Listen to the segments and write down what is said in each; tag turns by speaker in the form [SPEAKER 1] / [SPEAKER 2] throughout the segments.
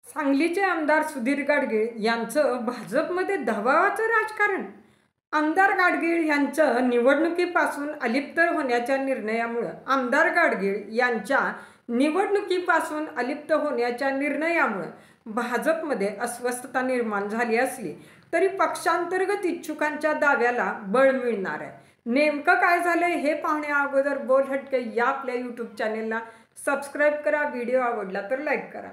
[SPEAKER 1] सांगलीचे आमदार सुधीर गाडगीळ यांचं भाजपमध्ये दबावाचं राजकारण. आमदार गाडगीळ यांचं निवडणुकीपासून अलिप्त होण्याच्या निर्णयामुळे भाजपमध्ये अस्वस्थता निर्माण झाली असली तरी पक्षांतर्गत इच्छुकांच्या दाव्याला बळ मिळणार आहे. नेमकं काय झालंय हे पाहण्या अगोदर बोल हटके या आपल्या यूट्यूब चॅनेलला सबस्क्राईब करा. व्हिडिओ आवडला तर लाईक करा.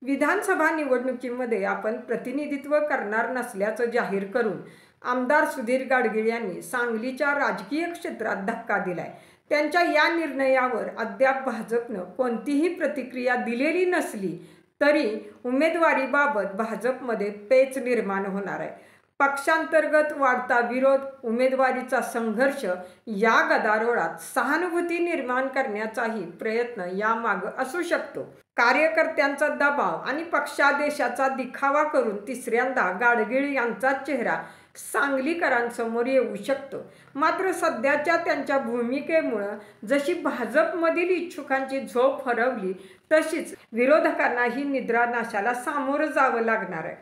[SPEAKER 1] विधानसभा निवडणुकीमध्ये आपण प्रतिनिधित्व करणार नसल्याचं जाहीर करून आमदार सुधीर गाडगीळ यांनी सांगलीच्या राजकीय क्षेत्रात धक्का दिलाय. त्यांच्या या निर्णयावर अद्याप भाजपनं कोणतीही प्रतिक्रिया दिलेली नसली तरी उमेदवारीबाबत भाजपमध्ये पेच निर्माण होणार आहे. पक्षांतर्गत वाढता विरोध, उमेदवारीचा संघर्ष या गदारोळात सहानुभूती निर्माण करण्याचाही प्रयत्न यामागे असू शकतो. कार्यकर्त्यांचा दबाव आणि पक्षादेशाचा दिखावा करून तिसऱ्यांदा गाडगीळ यांचा चेहरा सांगलीकरांसमोर येऊ शकतो. मात्र सध्याच्या त्यांच्या भूमिकेमुळे जशी भाजपमधील इच्छुकांची झोप हरवली तशीच विरोधकांनाही निद्रानाशाला सामोरं जावं लागणार आहे.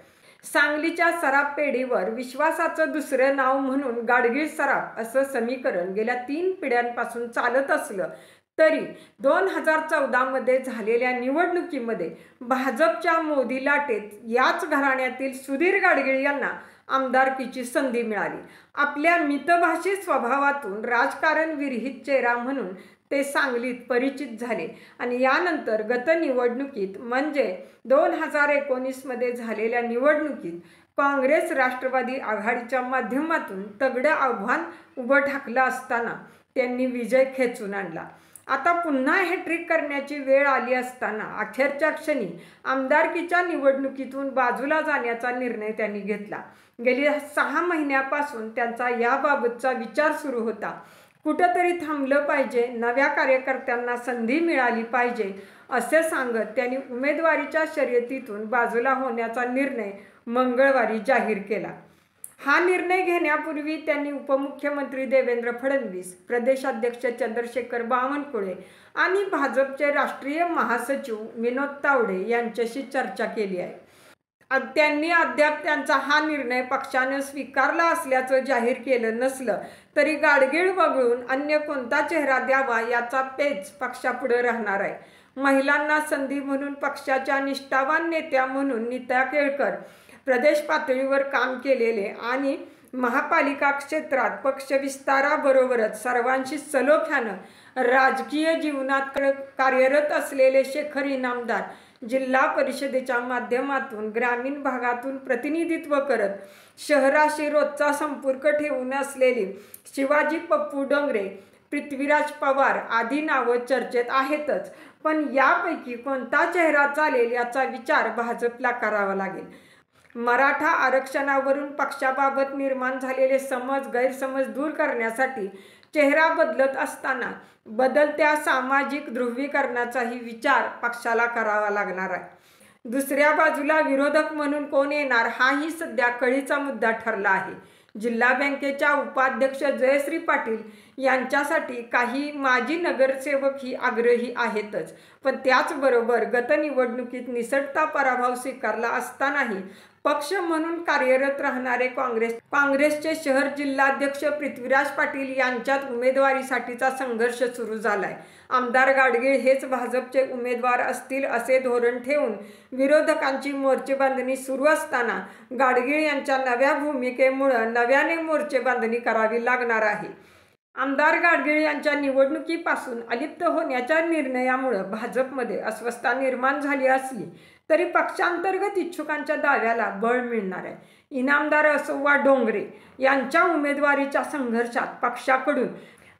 [SPEAKER 1] सांगलीच्या सराफ पेढीवर विश्वासाचं दुसरं नाव म्हणून गाडगीळ सराफ असं समीकरण गेल्या 3 पिढ्यांपासून चालत असलं तरी 2014 मध्ये झालेल्या निवडणुकीमध्ये भाजपच्या मोदी लाटेत याच घराण्यातील सुधीर गाडगीळ यांना आमदारकीची संधी मिळाली. आपल्या मितभाषी स्वभावातून राजकारण विरहित चेहरा म्हणून ते सांगलीत परिचित झाले आणि यानंतर गत निवडणुकीत म्हणजे 2019 मध्ये झालेल्या निवडणुकीत काँग्रेस राष्ट्रवादी आघाडीच्या माध्यमातून तगडं आव्हान उभं ठाकलं असताना त्यांनी विजय खेचून आणला. आता पुन्हा हॅट्रिक करण्याची वेळ आली असताना अखेरच्या क्षणी आमदारकीच्या निवडणुकीतून बाजूला जाण्याचा निर्णय त्यांनी घेतला. गेली 6 महिन्यापासून त्यांचा याबाबतचा विचार सुरू होता. कुठंतरी थांबलं पाहिजे, नव्या कार्यकर्त्यांना संधी मिळाली पाहिजे असे सांगत त्यांनी उमेदवारीच्या शर्यतीतून बाजूला होण्याचा निर्णय मंगळवारी जाहीर केला. हा निर्णय घेण्यापूर्वी त्यांनी उपमुख्यमंत्री देवेंद्र फडणवीस, प्रदेशाध्यक्ष चंद्रशेखर बावनकुळे आणि भाजपचे राष्ट्रीय महासचिव विनोद तावडे यांच्याशी चर्चा केली आहे. त्यांनी अद्याप त्यांचा हा निर्णय पक्षाने स्वीकारला असल्याचं जाहीर केलं नसलं तरी गाडगीळ वगळून अन्य कोणता चेहरा द्यावा याचा पेच पक्षापुढे राहणार आहे. महिलांना संधी म्हणून पक्षाच्या निष्ठावान नेत्या म्हणून नीता केळकर, प्रदेश पातळीवर काम केलेले आणि महापालिका क्षेत्रात पक्षविस्ताराबरोबरच सर्वांशी सलोख्यानं राजकीय जीवनात कार्यरत असलेले शेखर इनामदार, जिल्हा परिषदेच्या माध्यमातून ग्रामीण भागातून प्रतिनिधित्व करत शहराशी रोजचा संपर्क ठेवून असलेली शिवाजी पप्पू डोंगरे, पृथ्वीराज पवार आदी नावं चर्चेत आहेतच. पण यापैकी कोणता चेहरा चालेल याचा विचार भाजपला करावा लागेल. मराठा आरक्षणावरून पक्षाबाबत निर्माण झालेले गैरसमज दूर करण्यासाठी चेहरा बदलत असताना बदलत्या सामाजिक ध्रुवीकरणाचाही विचार पक्षाला करावा लागणार आहे. दुसऱ्या बाजूला विरोधक म्हणून कोण येणार हाही सध्या कळीचा मुद्दा ठरला आहे. जिल्हा बँकेच्या उपाध्यक्ष जयश्री पाटील यांच्यासाठी काही माजी नगरसेवकही आग्रही आहेतच. पण त्याचबरोबर गत निवडणुकीत निसटता पराभव स्वीकारला असतानाही पक्ष म्हणून कार्यरत राहणारे काँग्रेसचे शहर जिल्हाध्यक्ष पृथ्वीराज पाटील यांच्यात उमेदवारीसाठीचा संघर्ष सुरू झालाय. आमदार गाडगीळ हेच भाजपचे उमेदवार असतील असे धोरण ठेवून विरोधकांची मोर्चेबांधणी सुरू असताना गाडगीळ यांच्या नव्या भूमिकेमुळे नव्याने मोर्चेबांधणी करावी लागणार आहे. आमदार गाडगीळ यांच्या निवडणुकीपासून अलिप्त होण्याच्या निर्णयामुळे भाजपमध्ये अस्वस्थता निर्माण झाली असली तरी पक्षांतर्गत इच्छुकांच्या दाव्याला बळ मिळणार आहे. इनामदार असो वा डोंगरे यांच्या उमेदवारीच्या संघर्षात पक्षाकडून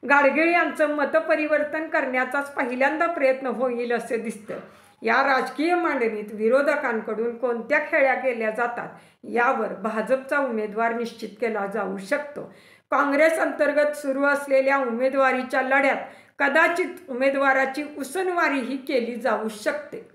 [SPEAKER 1] गाडगीळ यांचं मतपरिवर्तन करण्याचाच पहिल्यांदा प्रयत्न होईल असे दिसतं. या राजकीय मांडणीत विरोधकांकडून कोणत्या खेळ्या केल्या जातात यावर भाजपचा उमेदवार निश्चित केला जाऊ शकतो. काँग्रेस अंतर्गत सुरू असलेल्या उमेदवारीच्या लढ्यात कदाचित उमेदवाराची उसनवारीही केली जाऊ शकते.